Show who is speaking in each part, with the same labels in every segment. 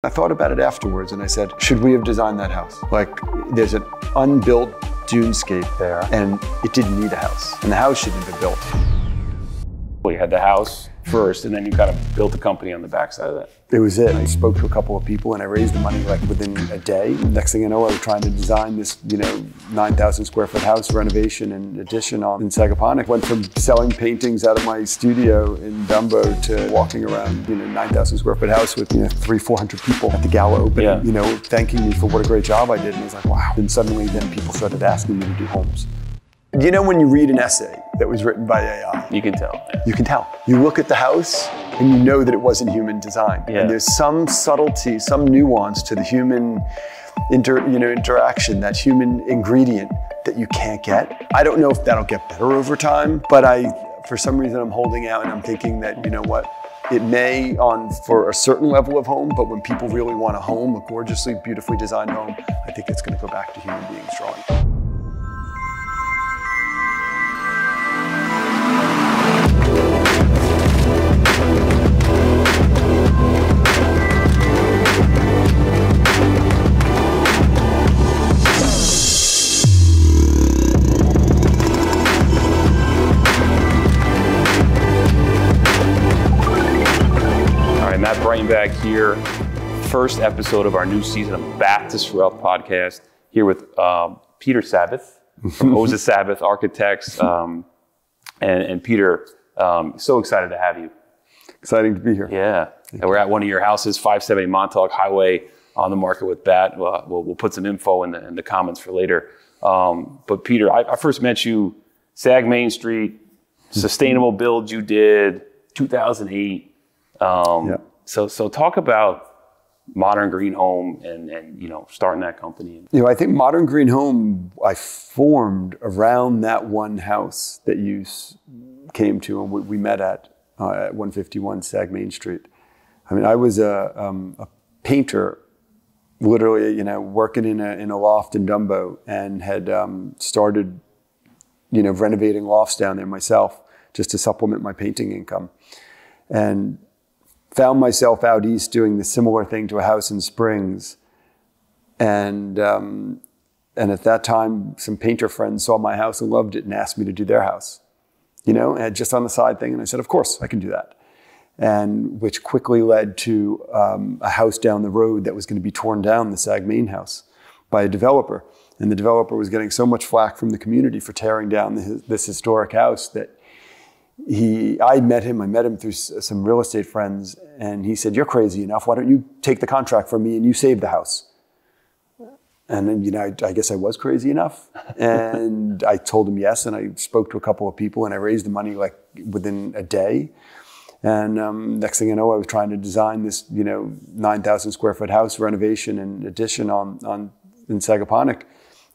Speaker 1: I thought about it afterwards and I said, should we have designed that house? Like, there's an unbuilt dunescape there and it didn't need a house, and the house shouldn't have been built.
Speaker 2: Well, you had the house first and then you kind of built a company on the backside of that.
Speaker 1: It was it. I spoke to a couple of people and I raised the money like within a day. Next thing I know, I was trying to design this, 9,000 square foot house renovation and addition in Sag Harbor. Went from selling paintings out of my studio in Dumbo to walking around, 9,000 square foot house with, 300-400 people at the gala opening, thanking me for what a great job I did. And I was like, wow. And suddenly then people started asking me to do homes. When you read an essay that was written by AI,
Speaker 2: you can tell. Yeah.
Speaker 1: You can tell. You look at the house and you know that it wasn't human design. Yeah. And there's some subtlety, some nuance to the human interaction, that human ingredient that you can't get. I don't know if that'll get better over time, but for some reason I'm holding out and I'm thinking that, it may for a certain level of home, but when people really want a home, a gorgeously, beautifully designed home, I think it's gonna go back to human beings drawing.
Speaker 2: Matt Breitenbach here, first episode of our new season of Baptist Wealth Podcast, here with Peter Sabbath from Oza Sabbeth Architects. And Peter, so excited to have you.
Speaker 1: Exciting to be here.
Speaker 2: Yeah, and we're at one of your houses, 570 Montauk Highway, on the market with BAT. We'll put some info in the comments for later. But Peter, I first met you, Sag Main Street, sustainable build you did, 2008. Yeah. So talk about Modern Green Home and starting that company.
Speaker 1: I think Modern Green Home, I formed around that one house that you came to and we met at 151 Sag Main Street. I mean, I was a painter, literally, working in a loft in Dumbo, and had started, renovating lofts down there myself just to supplement my painting income. And found myself out east doing the similar thing to a house in Springs. And at that time, some painter friends saw my house and loved it and asked me to do their house, and just on the side thing. And I said, of course, I can do that. And which quickly led to a house down the road that was going to be torn down, the Sag Main house, by a developer. And the developer was getting so much flack from the community for tearing down this historic house that I met him through some real estate friends, and he said, you're crazy enough. Why don't you take the contract from me and you save the house? And then, I guess I was crazy enough. And I told him yes, and I spoke to a couple of people, and I raised the money like within a day. And next thing I know, I was trying to design this, 9,000 square foot house renovation and addition in Sag Harbor.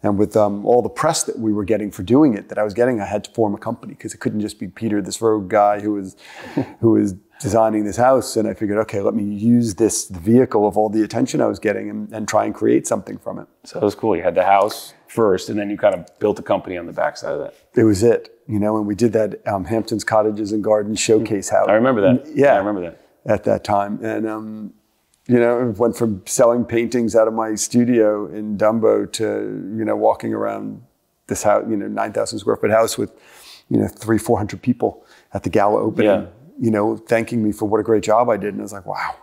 Speaker 1: And with all the press that we were getting for doing it, I had to form a company, because it couldn't just be Peter, this rogue guy who was designing this house. And I figured, okay, let me use the vehicle of all the attention I was getting and try and create something from it.
Speaker 2: So it was cool. You had the house first, and then you kind of built a company on the backside of that.
Speaker 1: It was it, and we did that Hamptons Cottages and Gardens showcase house.
Speaker 2: I remember that.
Speaker 1: Yeah,
Speaker 2: I remember that.
Speaker 1: At that time. And it went from selling paintings out of my studio in Dumbo to, walking around this house, 9,000 square foot house with, 300-400 people at the gala opening, thanking me for what a great job I did. And I was like, wow.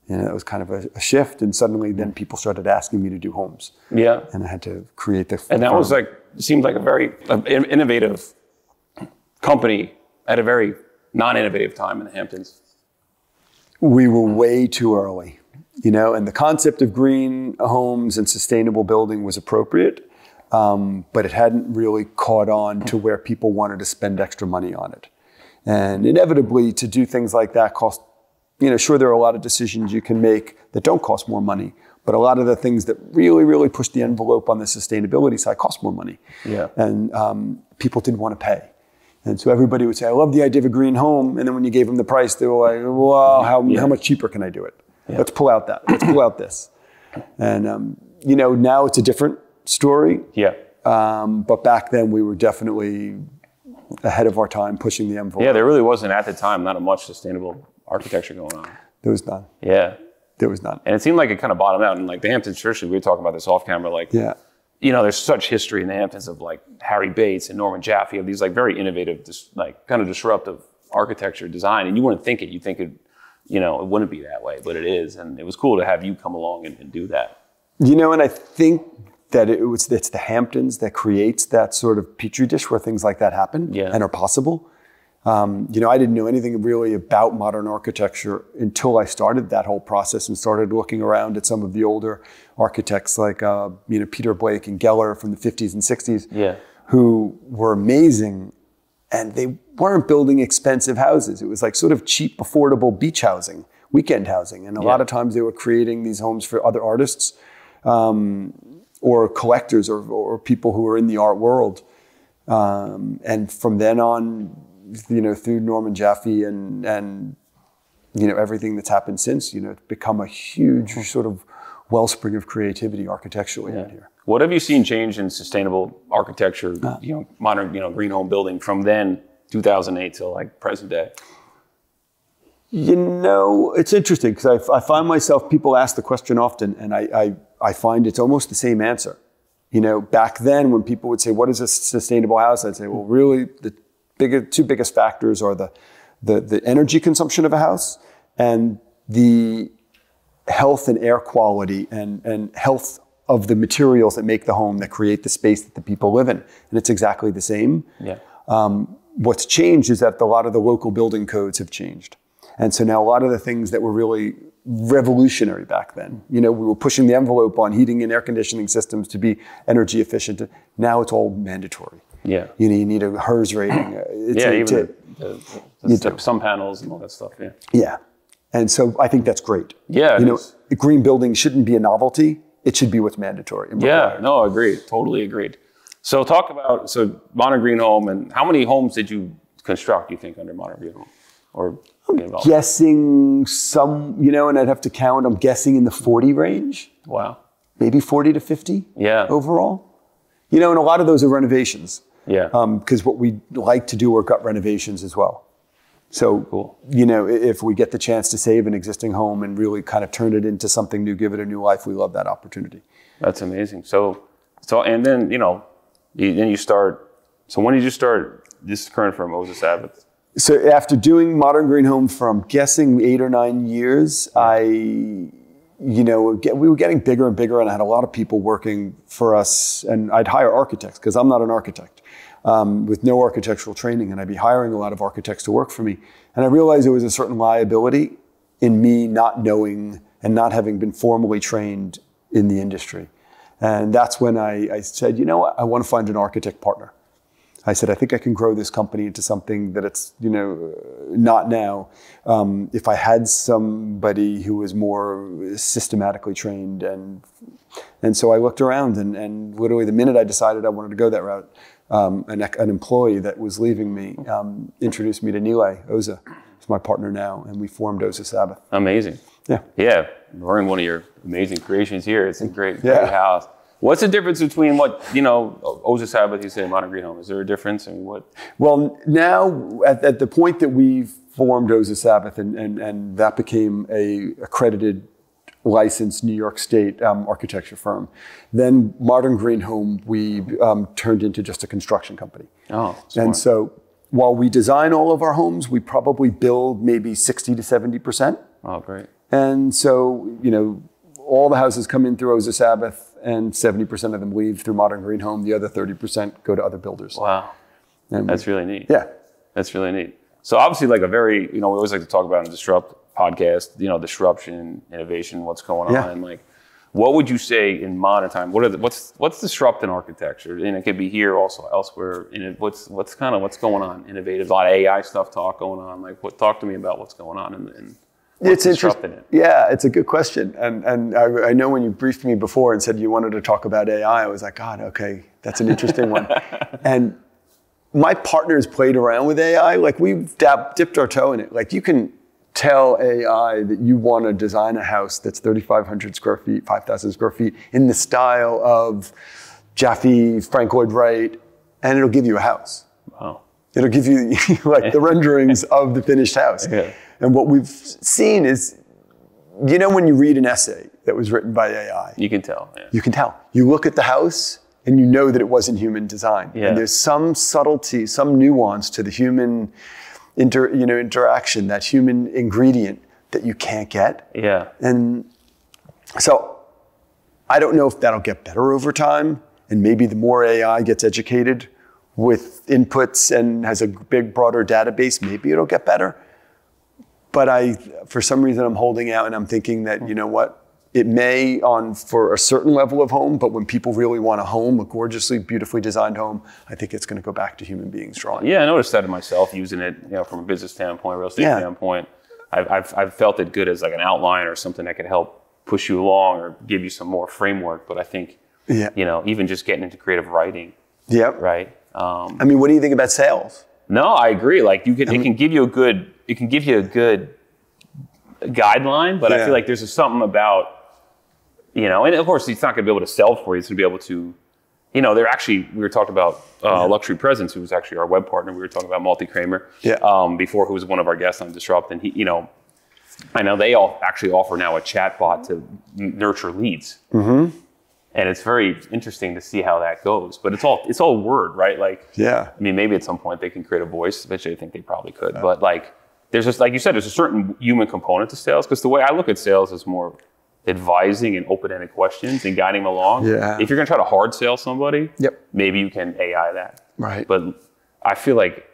Speaker 1: It was kind of a shift. And suddenly then people started asking me to do homes. Yeah. And I had to create the
Speaker 2: And that was seemed like a very innovative company at a very non-innovative time in the Hamptons.
Speaker 1: We were way too early, and the concept of green homes and sustainable building was appropriate, but it hadn't really caught on to where people wanted to spend extra money on it. And inevitably, to do things like that cost, sure, there are a lot of decisions you can make that don't cost more money, but a lot of the things that really, really push the envelope on the sustainability side cost more money. Yeah. And people didn't want to pay. And so everybody would say, I love the idea of a green home. And then when you gave them the price, they were like, well, how much cheaper can I do it? Yeah. Let's pull out that. Let's pull out this. And, now it's a different story. Yeah. But back then we were definitely ahead of our time, pushing the envelope.
Speaker 2: Yeah, there really wasn't at the time, not much sustainable architecture going on.
Speaker 1: There was none.
Speaker 2: Yeah.
Speaker 1: There was none.
Speaker 2: And it seemed like it kind of bottomed out. And like the Hamptons, traditionally, we were talking about this off camera, like,
Speaker 1: Yeah.
Speaker 2: you know, there's such history in the Hamptons of like Harry Bates and Norman Jaffe, of these like very innovative, like kind of disruptive architecture design. And you wouldn't think it. You think it, you know, it wouldn't be that way, but it is. And it was cool to have you come along and do that.
Speaker 1: You know, and I think that it's the Hamptons that creates that sort of petri dish where things like that happen and are possible. You know, I didn't know anything really about modern architecture until I started that whole process and started looking around at some of the older architects like, you know, Peter Blake and Geller from the 50s and 60s, who were amazing. And they weren't building expensive houses. It was like sort of cheap, affordable beach housing, weekend housing. And a lot of times they were creating these homes for other artists or collectors or people who are in the art world. And from then on, you know, through Norman Jaffe and you know, everything that's happened since, you know, it's become a huge sort of wellspring of creativity architecturally out here.
Speaker 2: What have you seen change in sustainable architecture, you know, modern, you know, green home building from then, 2008 till like present day?
Speaker 1: You know, it's interesting because I find myself, people ask the question often, and I find it's almost the same answer. You know, back then when people would say, what is a sustainable house? I'd say, well, really the two biggest factors are the energy consumption of a house and the health and air quality and health of the materials that make the home, that create the space that the people live in. And it's exactly the same.
Speaker 2: Yeah.
Speaker 1: What's changed is that a lot of the local building codes have changed. And so now a lot of the things that were really revolutionary back then, you know, we were pushing the envelope on heating and air conditioning systems to be energy efficient. Now it's all mandatory.
Speaker 2: Yeah.
Speaker 1: You know, you need a HERS rating.
Speaker 2: Even the sun panels and all that stuff. Yeah.
Speaker 1: Yeah. And so I think that's great.
Speaker 2: Yeah.
Speaker 1: You know, green building shouldn't be a novelty. It should be what's mandatory.
Speaker 2: Yeah. No, agreed. Totally agreed. So talk about, modern green home, and how many homes did you construct, you think, under modern green home? Or
Speaker 1: guessing some, you know, and I'd have to count, I'm guessing in the 40 range.
Speaker 2: Wow.
Speaker 1: Maybe 40 to 50 overall. You know, and a lot of those are renovations.
Speaker 2: Yeah.
Speaker 1: Because what we like to do are gut renovations as well. So,
Speaker 2: cool.
Speaker 1: You know, if we get the chance to save an existing home and really kind of turn it into something new, give it a new life, we love that opportunity.
Speaker 2: That's amazing. So, and then, you know, then you start, so when did you start this current firm, Oza Sabbeth?
Speaker 1: So after doing modern green home for, I'm guessing 8 or 9 years, you know, we were getting bigger and bigger, and I had a lot of people working for us, and I'd hire architects because I'm not an architect with no architectural training, and I'd be hiring a lot of architects to work for me. And I realized there was a certain liability in me not knowing and not having been formally trained in the industry. And that's when I said, you know what, I want to find an architect partner. I said, I think I can grow this company into something that it's, you know, not now. If I had somebody who was more systematically trained. And so I looked around, and literally the minute I decided I wanted to go that route, an employee that was leaving me introduced me to Nilay Oza, who's my partner now, and we formed Oza Sabbath.
Speaker 2: Amazing.
Speaker 1: Yeah.
Speaker 2: Yeah. We're in one of your amazing creations here. It's a great house. What's the difference between what, you know, Oza Sabbeth, you say, modern green home? Is there a difference? I mean, what?
Speaker 1: Well, now at the point that we formed Oza Sabbeth and that became a accredited, licensed New York State architecture firm, then modern green home, we turned into just a construction company.
Speaker 2: Oh, smart.
Speaker 1: And so while we design all of our homes, we probably build maybe 60 to 70%.
Speaker 2: Oh, great.
Speaker 1: And so, you know, all the houses come in through Oza Sabbeth, and 70% of them leave through modern green home. The other 30% go to other builders.
Speaker 2: Wow.
Speaker 1: And
Speaker 2: that's really neat.
Speaker 1: Yeah.
Speaker 2: That's really neat. So obviously, like a very, you know, we always like to talk about in a Disrupt podcast, you know, disruption, innovation, what's going on. And like, what would you say in modern time? What's disrupting architecture? And it could be here also elsewhere. What's going on? Innovative, a lot of AI stuff going on. Like, talk to me about what's going on in
Speaker 1: it's interesting. Yeah, it's a good question. And I know when you briefed me before and said you wanted to talk about AI, I was like, God, okay, that's an interesting one. And my partners played around with AI. Like, we've dipped our toe in it. Like, you can tell AI that you want to design a house that's 3,500 square feet, 5,000 square feet in the style of Jaffe, Frank Lloyd Wright, and it'll give you a house.
Speaker 2: Wow.
Speaker 1: It'll give you like the renderings of the finished house.
Speaker 2: Yeah.
Speaker 1: And what we've seen is you know, when you read an essay that was written by AI,
Speaker 2: You can tell. Yeah.
Speaker 1: you can tell. You look at the house and you know that it wasn't human design.
Speaker 2: Yeah.
Speaker 1: And there's some subtlety, some nuance to the human interaction, that human ingredient that you can't get.
Speaker 2: Yeah.
Speaker 1: And so I don't know if that'll get better over time. And maybe the more AI gets educated with inputs and has a big, broader database, maybe it'll get better. But for some reason, I'm holding out and I'm thinking that, you know what, it may for a certain level of home, but when people really want a home, a gorgeously, beautifully designed home, I think it's going to go back to human beings drawing.
Speaker 2: Yeah, I noticed that in myself, using it, you know, from a business standpoint, real estate standpoint. I've felt it good as like an outline or something that could help push you along or give you some more framework. But I think, you know, even just getting into creative writing.
Speaker 1: Yep.
Speaker 2: Right.
Speaker 1: I mean, what do you think about sales?
Speaker 2: No, I agree. Like it can give you a good guideline, but I feel like there's something about, you know, and of course he's not going to be able to sell for you. He's going to be able to, you know, we were talking about Luxury Presence, who was actually our web partner. We were talking about Malty Kramer before, who was one of our guests on Disrupt. And he, you know, I know they all actually offer now a chat bot to nurture leads. Mm-hmm. And it's very interesting to see how that goes. But it's all word, right? Like, I mean, maybe at some point they can create a voice. Eventually I think they probably could. But like, there's just, like you said, there's a certain human component to sales. Because the way I look at sales is more advising and open-ended questions and guiding them along.
Speaker 1: Yeah.
Speaker 2: If you're going to try to hard sell somebody, maybe you can AI that.
Speaker 1: Right.
Speaker 2: But I feel like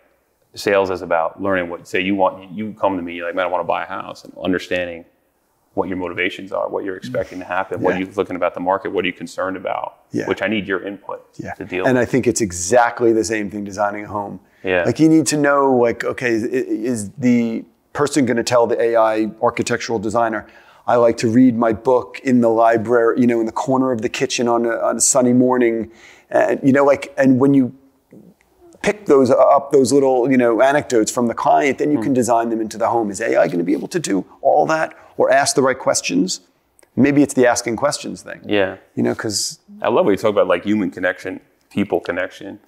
Speaker 2: sales is about learning what, say you come to me, you're like, man, I want to buy a house, and understanding what your motivations are, what you're expecting to happen, what are you looking about the market, what are you concerned about, which I need your input to deal with.
Speaker 1: And I think it's exactly the same thing designing a home.
Speaker 2: Yeah.
Speaker 1: Like you need to know, like, okay, is the person going to tell the AI architectural designer, I like to read my book in the library, you know, in the corner of the kitchen on a sunny morning. And, you know, like, and when you pick those little, you know, anecdotes from the client, then you can design them into the home. Is AI going to be able to do all that or ask the right questions? Maybe it's the asking questions thing. Yeah. You know, because
Speaker 2: I love what you talk about, like human connection, people connection,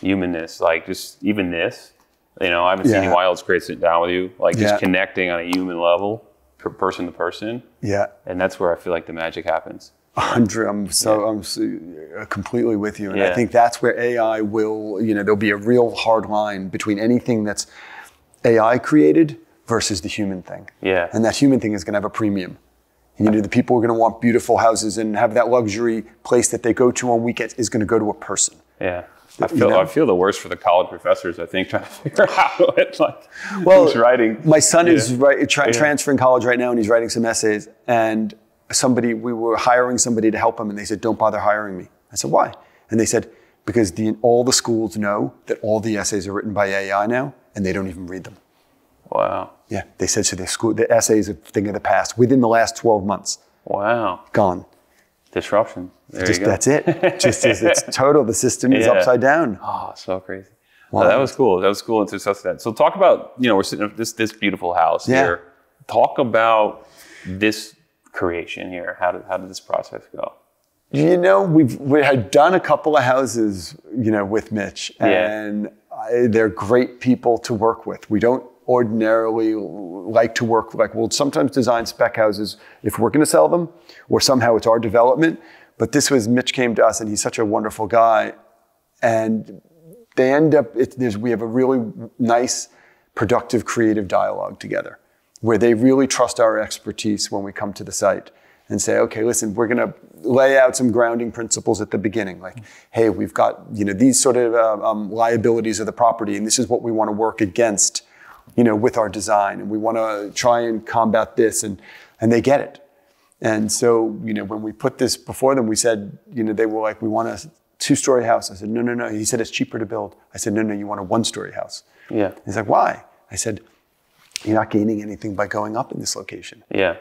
Speaker 2: humanness, like just even this, you know, I haven't seen you while. It's great sitting down with you, like just connecting on a human level, person to person. Yeah. And that's where I feel like the magic happens.
Speaker 1: 100. I'm completely with you. And I think that's where AI will, you know, there'll be a real hard line between anything that's AI created versus the human thing. Yeah. And that human thing is going to have a premium. You know, the people who are going to want beautiful houses and have that luxury place that they go to on weekends is going to go to a person. Yeah.
Speaker 2: I feel the worst for the college professors, I think, trying to figure out how it's like,
Speaker 1: who's writing. My son is transferring college right now, and he's writing some essays. And we were hiring somebody to help him, and they said, don't bother hiring me. I said, why? And they said, because all the schools know that all the essays are written by AI now, and they don't even read them. Wow. Yeah, they said, so the essays are a thing of the past within the last 12 months. Wow. Gone.
Speaker 2: Disruption. There you go.
Speaker 1: That's it. Just as it's total, the system is upside down.
Speaker 2: Oh, so crazy. Wow. That was cool. That was cool to discuss that. So talk about, you know, we're sitting in this beautiful house here. Talk about this creation here. How did this process go?
Speaker 1: You know, we had done a couple of houses, you know, with Mitch, and they're great people to work with. We don't ordinarily like to work, like we'll sometimes design spec houses if we're going to sell them, or somehow it's our development. But Mitch came to us, and he's such a wonderful guy, and they end up, we have a really nice, productive, creative dialogue together, where they really trust our expertise when we come to the site and say, okay, listen, we're going to lay out some grounding principles at the beginning. Like, hey, we've got, you know, these sort of liabilities of the property, and this is what we want to work against, you know, with our design. And we want to try and combat this, and they get it. And so, you know, when we put this before them, we said, you know, they were like, we want a 2-story house. I said, no. He said, it's cheaper to build. I said, no, you want a 1-story house. Yeah. He's like, why? I said, you're not gaining anything by going up in this location. Yeah.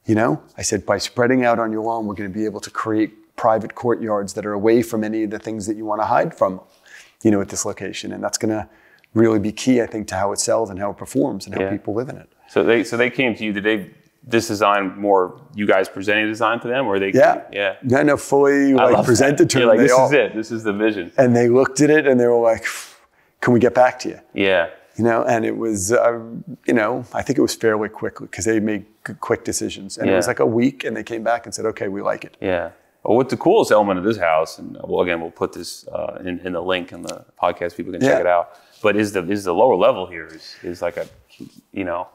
Speaker 1: You know, I said, by spreading out on your lawn, we're going to be able to create private courtyards that are away from any of the things that you want to hide from, you know, at this location. And that's going to really be key, I think, to how it sells and how it performs and how people live in it.
Speaker 2: So they came to you. Did this design more you guys presenting the design to them, or they?
Speaker 1: No, fully presented to them.
Speaker 2: Like, this is it. This is the vision.
Speaker 1: And they looked at it and they were like, can we get back to you?
Speaker 2: Yeah.
Speaker 1: You know, and it was, you know, I think it was fairly quickly because they made quick decisions. And it was like a week and they came back and said, okay, we like it.
Speaker 2: Yeah. Well, what's the coolest element of this house, and well, again, we'll put this in the link in the podcast, people can check it out. But is the lower level here is like a, you know,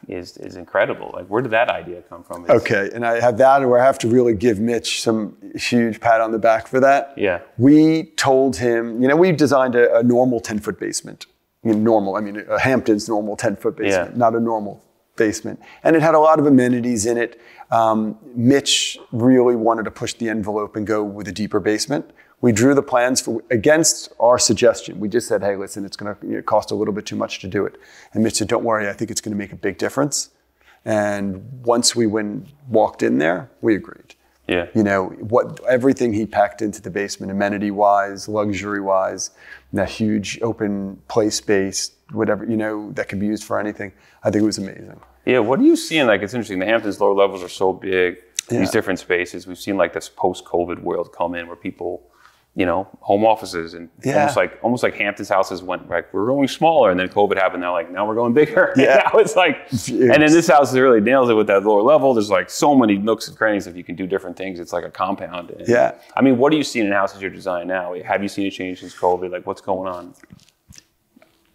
Speaker 2: is incredible. Like, where did that idea come from?
Speaker 1: Okay, and I have that where I have to really give Mitch some huge pat on the back for that.
Speaker 2: Yeah.
Speaker 1: We told him, you know, we designed a normal 10-foot basement. I mean, a Hampton's normal 10-foot basement, not a normal basement. And it had a lot of amenities in it. Mitch really wanted to push the envelope and go with a deeper basement. We drew the plans against our suggestion. We just said, hey, listen, it's going to cost a little bit too much to do it. And Mitch said, don't worry, I think it's going to make a big difference. And once we walked in there, we agreed.
Speaker 2: Yeah.
Speaker 1: You know, everything he packed into the basement, amenity-wise, luxury-wise, that huge open play space, whatever, you know, that could be used for anything. I think it was amazing.
Speaker 2: Yeah, what are you seeing? Like, it's interesting. The Hamptons lower levels are so big, these different spaces. We've seen like this post-COVID world come in where people, you know, home offices and almost like Hamptons houses went like, we're going smaller, and then COVID happened. Now we're going bigger. Yeah. Now it's like, and then this house really nails it with that lower level. There's like so many nooks and crannies. If you can do different things, it's like a compound. And, I mean, what are you seeing in houses you're designing now? Have you seen a change since COVID? Like, what's going on?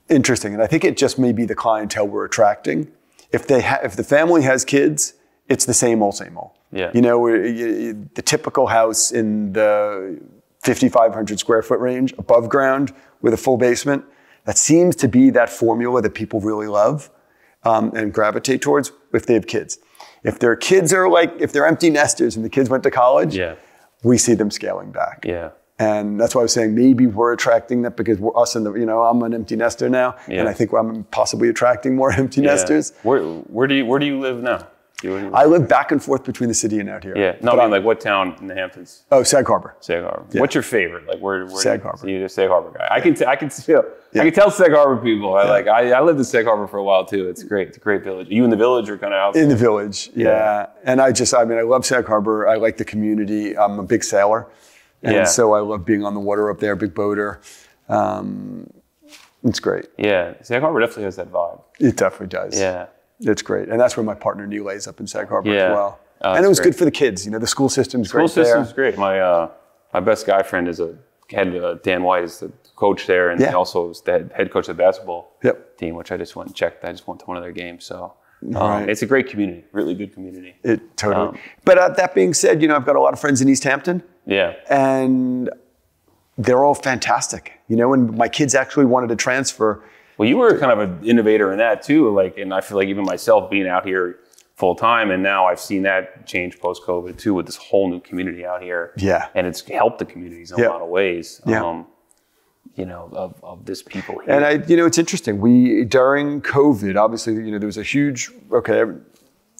Speaker 1: Interesting. And I think it just may be the clientele we're attracting. If the family has kids, it's the same old, same old.
Speaker 2: Yeah.
Speaker 1: You know, the typical house in the 5,500 square foot range above ground with a full basement, that seems to be that formula that people really love and gravitate towards if they have kids. If their kids are if they're empty nesters and the kids went to college, we see them scaling back.
Speaker 2: Yeah.
Speaker 1: And that's why I was saying maybe we're attracting that because we're us and you know, I'm an empty nester now, and I think I'm possibly attracting more empty nesters.
Speaker 2: Where do you live now?
Speaker 1: I live back and forth between the city and out here.
Speaker 2: Yeah. No, I mean, like, what town in the Hamptons?
Speaker 1: Oh, Sag Harbor.
Speaker 2: Sag Harbor. Yeah. What's your favorite? Like, where
Speaker 1: Sag Harbor.
Speaker 2: You're a Sag Harbor guy. I can tell Sag Harbor people. I lived in Sag Harbor for a while too. It's great. It's a great village. Are you in the village or kind of outside?
Speaker 1: In the village, yeah. And I love Sag Harbor. I like the community. I'm a big sailor. And so I love being on the water up there, big boater. It's great.
Speaker 2: Yeah, Sag Harbor definitely has that vibe.
Speaker 1: It definitely does.
Speaker 2: Yeah.
Speaker 1: It's great. And that's where my partner Neil is, up in Sag Harbor as well. And it was good for the kids. You know, the school system's great there.
Speaker 2: School system's great. My best guy friend is Dan White is the coach there, and he also is the head coach of the basketball team, which I just went and checked. I just went to one of their games. So it's a great community, really good community.
Speaker 1: It totally. But that being said, you know, I've got a lot of friends in East Hampton.
Speaker 2: Yeah.
Speaker 1: And they're all fantastic. You know, and my kids actually wanted to transfer.
Speaker 2: Well, you were kind of an innovator in that too. Like, and I feel like even myself being out here full time, and now I've seen that change post COVID too, with this whole new community out here.
Speaker 1: Yeah.
Speaker 2: And it's helped the communities in a lot of ways. Yeah. You know, of this people here.
Speaker 1: And you know, it's interesting. During COVID, obviously, you know, there was a huge,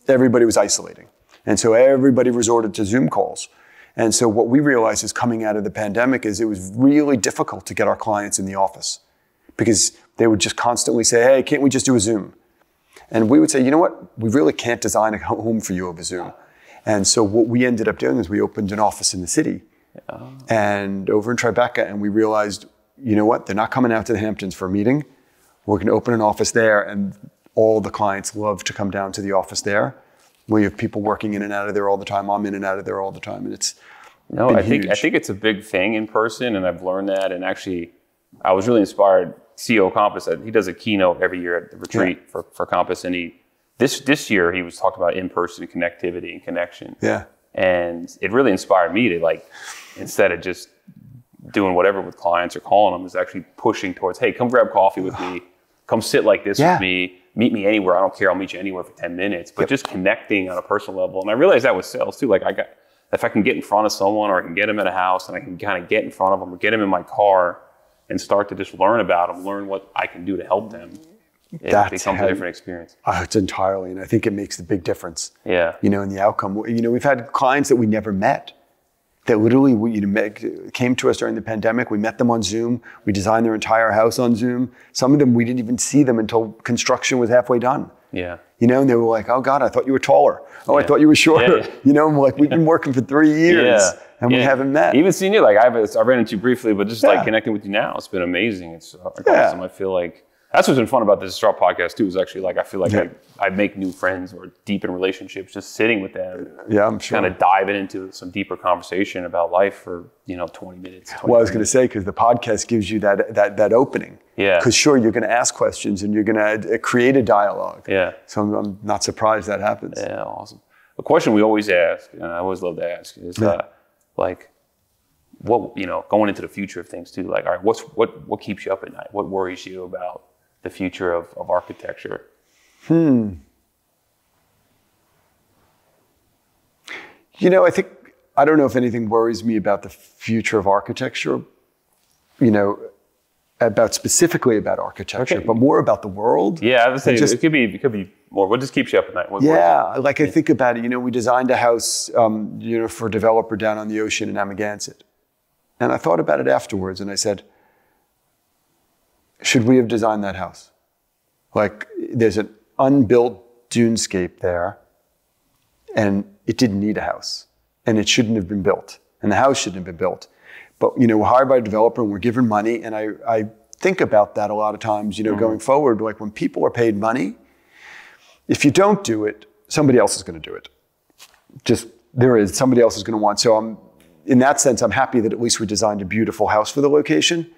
Speaker 1: everybody was isolating. And so everybody resorted to Zoom calls. And so what we realized is coming out of the pandemic is it was really difficult to get our clients in the office because they would just constantly say, hey, can't we just do a Zoom? And we would say, you know what? We really can't design a home for you over Zoom. And so what we ended up doing is we opened an office in the city and over in Tribeca, and we realized, you know what? They're not coming out to the Hamptons for a meeting. We're going to open an office there, and all the clients love to come down to the office there. We have people working in and out of there all the time. I'm in and out of there all the time, and it's
Speaker 2: I think it's a big thing in person, and I've learned that. And actually, I was really inspired. CEO Compass, he does a keynote every year at the retreat for Compass, and this year he was talking about in-person connectivity and connection.
Speaker 1: Yeah,
Speaker 2: and it really inspired me to, like, instead of just doing whatever with clients or calling them, is actually pushing towards, hey, come grab coffee with me, come sit like this with me. Meet me anywhere. I don't care. I'll meet you anywhere for 10 minutes. But just connecting on a personal level. And I realized that with sales too. Like, if I can get in front of someone, or I can get them at a house, and I can kind of get in front of them or get them in my car and start to just learn about them, learn what I can do to help them, it becomes a different experience.
Speaker 1: It's entirely. And I think it makes a big difference.
Speaker 2: Yeah.
Speaker 1: You know, in the outcome. You know, we've had clients that we never met that literally came to us during the pandemic. We met them on Zoom. We designed their entire house on Zoom. Some of them, we didn't even see them until construction was halfway done.
Speaker 2: Yeah.
Speaker 1: You know, and they were like, oh God, I thought you were taller. Oh, I thought you were shorter. Yeah. You know, and we're like, we've been working for 3 years and we haven't met.
Speaker 2: Even seeing you, like, I ran into you briefly, but just like connecting with you now, it's been amazing. It's awesome. I feel like That's what's been fun about this Disrupt podcast too, is actually like, I feel like I make new friends or deepen relationships just sitting with them.
Speaker 1: Yeah, I'm sure.
Speaker 2: Kind of diving into some deeper conversation about life for, 20 minutes.
Speaker 1: Well, I was going to say, because the podcast gives you that opening.
Speaker 2: Yeah.
Speaker 1: Because sure, you're going to ask questions and you're going to create a dialogue.
Speaker 2: Yeah.
Speaker 1: So I'm not surprised that happens.
Speaker 2: Yeah, awesome. A question we always ask, and I always love to ask, is like, what, going into the future of things too, like, all right, what keeps you up at night? What worries you about the future of architecture?
Speaker 1: I don't know if anything worries me about the future of architecture, specifically about architecture, but more about the world.
Speaker 2: Yeah, I would say it could be more. What just keeps you up at night?
Speaker 1: I think about it. We designed a house, for a developer down on the ocean in Amagansett. And I thought about it afterwards and I said, should we have designed that house? Like, there's an unbuilt dunescape there and it didn't need a house and it shouldn't have been built and the house shouldn't have been built. But, we're hired by a developer and we're given money. And I think about that a lot of times, going forward, like when people are paid money, if you don't do it, somebody else is going to do it. Somebody else is going to want. So in that sense, I'm happy that at least we designed a beautiful house for the location.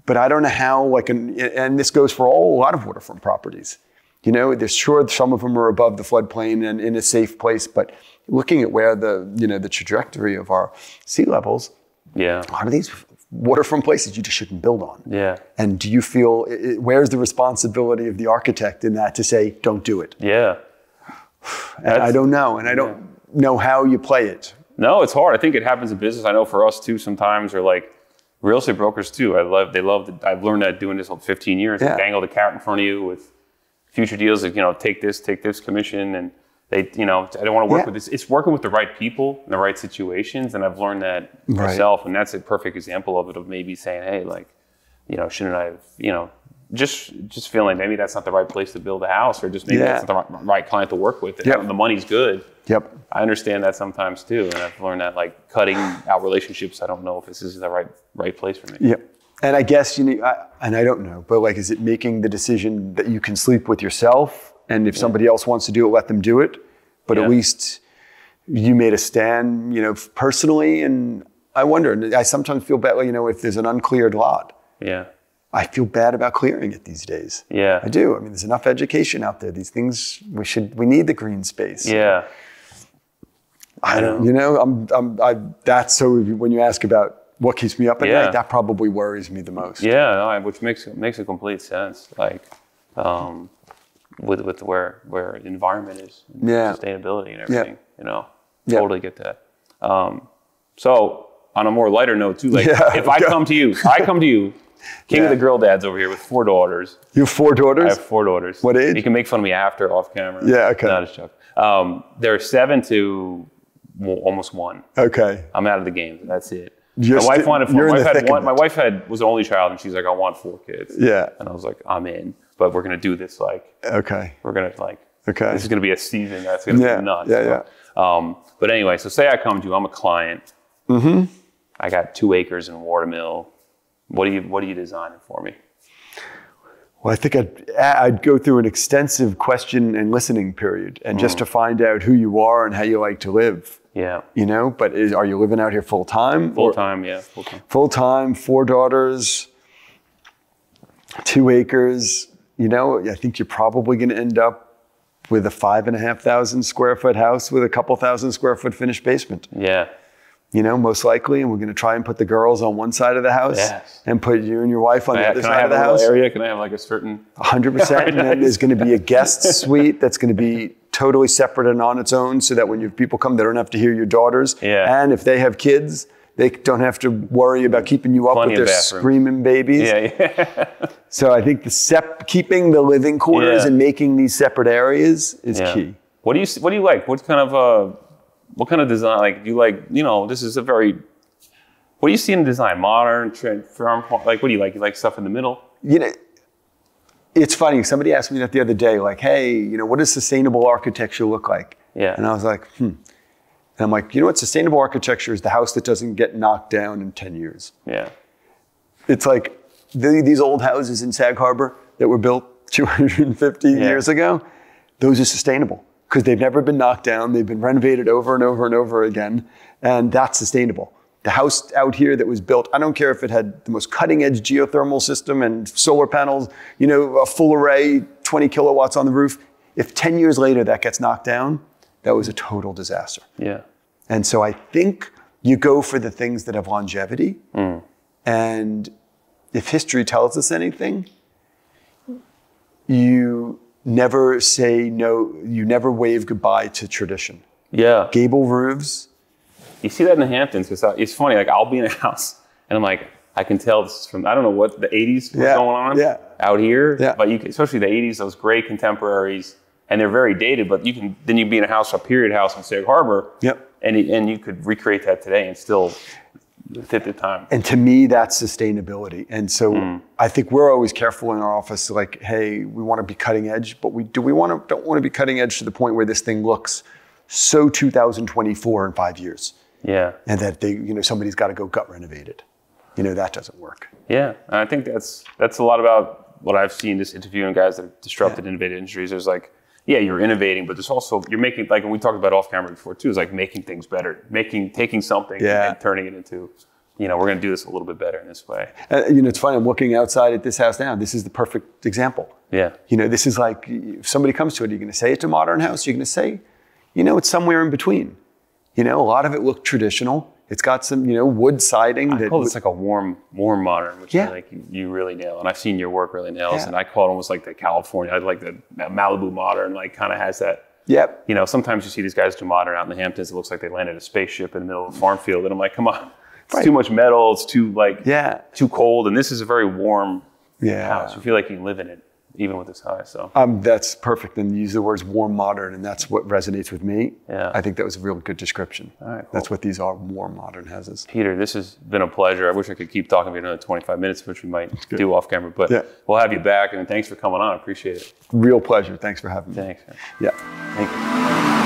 Speaker 1: But I don't know how, and this goes for a lot of waterfront properties. There's sure some of them are above the floodplain and in a safe place, but looking at where the trajectory of our sea levels, a lot of these waterfront places you just shouldn't build on.
Speaker 2: Yeah.
Speaker 1: And do you feel, where's the responsibility of the architect in that to say, don't do it?
Speaker 2: Yeah.
Speaker 1: And I don't know, and I don't know how you play it.
Speaker 2: No, it's hard. I think it happens in business. I know for us too, sometimes, or like real estate brokers too. I've learned that doing this for 15 years. They dangle the carrot in front of you with future deals like, take this commission, and they, I don't want to work with this. It's working with the right people in the right situations. And I've learned that myself. And that's a perfect example of maybe saying, hey, like, shouldn't I have, just feeling maybe that's not the right place to build a house, or just maybe that's not the right client to work with. The money's good. Yep. I understand that sometimes too. And I've learned that, like, cutting out relationships, I don't know if this is the right place for me. Yep.
Speaker 1: And I guess, and I don't know, but like, is it making the decision that you can sleep with yourself? And if somebody else wants to do it, let them do it. But at least you made a stand, personally. And I wonder, I sometimes feel bad, if there's an uncleared lot. Yeah. I feel bad about clearing it these days. Yeah. I do. I mean, there's enough education out there. These things, we need the green space. Yeah. I don't, that's so when you ask about what keeps me up at night, that probably worries me the most.
Speaker 2: Yeah, no, which makes a complete sense. Like, with where the environment is, sustainability and everything, totally get that. So on a more lighter note too, like if I come to you, king of the girl dads over here with 4 daughters.
Speaker 1: You have 4 daughters?
Speaker 2: I have 4 daughters.
Speaker 1: What age?
Speaker 2: You can make fun of me after, off camera.
Speaker 1: Yeah, okay.
Speaker 2: Not a joke. They're 7 to almost 1. Okay. I'm out of the game. That's it. My wife wanted 4. My wife was an only child, and she's like, I want 4 kids. Yeah. And I was like, I'm in. But we're going to do this we're going to this is going to be a season that's going to be nuts. Yeah, yeah. But anyway, so say I come to you, I'm a client. Mm-hmm. I got 2 acres in Watermill. What are you designing for me?
Speaker 1: Well, I think I'd go through an extensive question and listening period, and just to find out who you are and how you like to live. Yeah. But are you living out here full time?
Speaker 2: Full time, yeah. Full time.
Speaker 1: Full time, 4 daughters, 2 acres. I think you're probably going to end up with a 5,500 square foot house with a couple thousand square foot finished basement. Yeah. Most likely, and we're going to try and put the girls on one side of the house and put you and your wife on the other side of the house.
Speaker 2: Area? Can I have like a certain
Speaker 1: 100%? And then there's going to be a guest suite that's going to be totally separate and on its own, so that when your people come, they don't have to hear your daughters. Yeah. And if they have kids, they don't have to worry about keeping you up with their screaming babies. Yeah. So I think keeping the living quarters and making these separate areas is key.
Speaker 2: What do you like? What kind of design? Like, do you like, this is a very, what do you see in design? Modern, like, what do you like? You like stuff in the middle?
Speaker 1: It's funny. Somebody asked me that the other day, like, hey, what does sustainable architecture look like? Yeah. And I was like, And I'm like, what sustainable architecture is? The house that doesn't get knocked down in 10 years. Yeah. It's like these old houses in Sag Harbor, that were built 250 years ago, those are sustainable because they've never been knocked down. They've been renovated over and over and over again, and that's sustainable. The house out here that was built, I don't care if it had the most cutting edge geothermal system and solar panels, you know, a full array, 20 kilowatts on the roof. If 10 years later that gets knocked down, that was a total disaster.
Speaker 2: Yeah.
Speaker 1: And so I think you go for the things that have longevity. And if history tells us anything, you never say no, you never wave goodbye to tradition.
Speaker 2: Yeah.
Speaker 1: Gable roofs.
Speaker 2: You see that in the Hamptons, because it's funny, like I'll be in a house and I'm like, I can tell this is from, I don't know what, the 80s was going on out here.
Speaker 1: Yeah.
Speaker 2: But you can, especially the 80s, those gray contemporaries, and they're very dated, but then you'd be in a house, a period house in Sag Harbor, and you could recreate that today and still fit the time.
Speaker 1: And to me, that's sustainability. And so I think we're always careful in our office, like, hey, we want to be cutting edge, but don't want to be cutting edge to the point where this thing looks so 2024 in 5 years.
Speaker 2: Yeah.
Speaker 1: And that somebody's got to go gut renovate it. That doesn't work.
Speaker 2: Yeah. And I think that's a lot about what I've seen just interviewing guys that have disrupted innovative industries. There's like, yeah, you're innovating, but there's also, you're making, like, when we talked about off camera before too, is like making things better, taking something and turning it into, we're going to do this a little bit better in this way.
Speaker 1: It's funny, I'm looking outside at this house now. This is the perfect example.
Speaker 2: Yeah.
Speaker 1: This is like, if somebody comes to it, you're going to say it's a modern house. You're going to say, it's somewhere in between. A lot of it looked traditional. It's got some, wood siding.
Speaker 2: I call this like a warm modern, which I like you really nail. And I've seen your work really nails. And I call it almost like the California, I like the Malibu modern, like kind of has that.
Speaker 1: Yep.
Speaker 2: Sometimes you see these guys do modern out in the Hamptons. It looks like they landed a spaceship in the middle of a farm field. And I'm like, come on, it's too much metal. It's too too cold. And this is a very warm house. You feel like you can live in it, even with this high. So
Speaker 1: that's perfect. And you use the words warm modern, and that's what resonates with me.
Speaker 2: Yeah.
Speaker 1: I think that was a real good description.
Speaker 2: All right, cool.
Speaker 1: That's what these are, warm modern houses.
Speaker 2: Peter, this has been a pleasure. I wish I could keep talking for another 25 minutes, which we might do off camera, but we'll have you back, and thank for coming on. I appreciate it.
Speaker 1: Real pleasure. Thanks for having me.
Speaker 2: Thanks.
Speaker 1: Yeah.
Speaker 2: Thank you.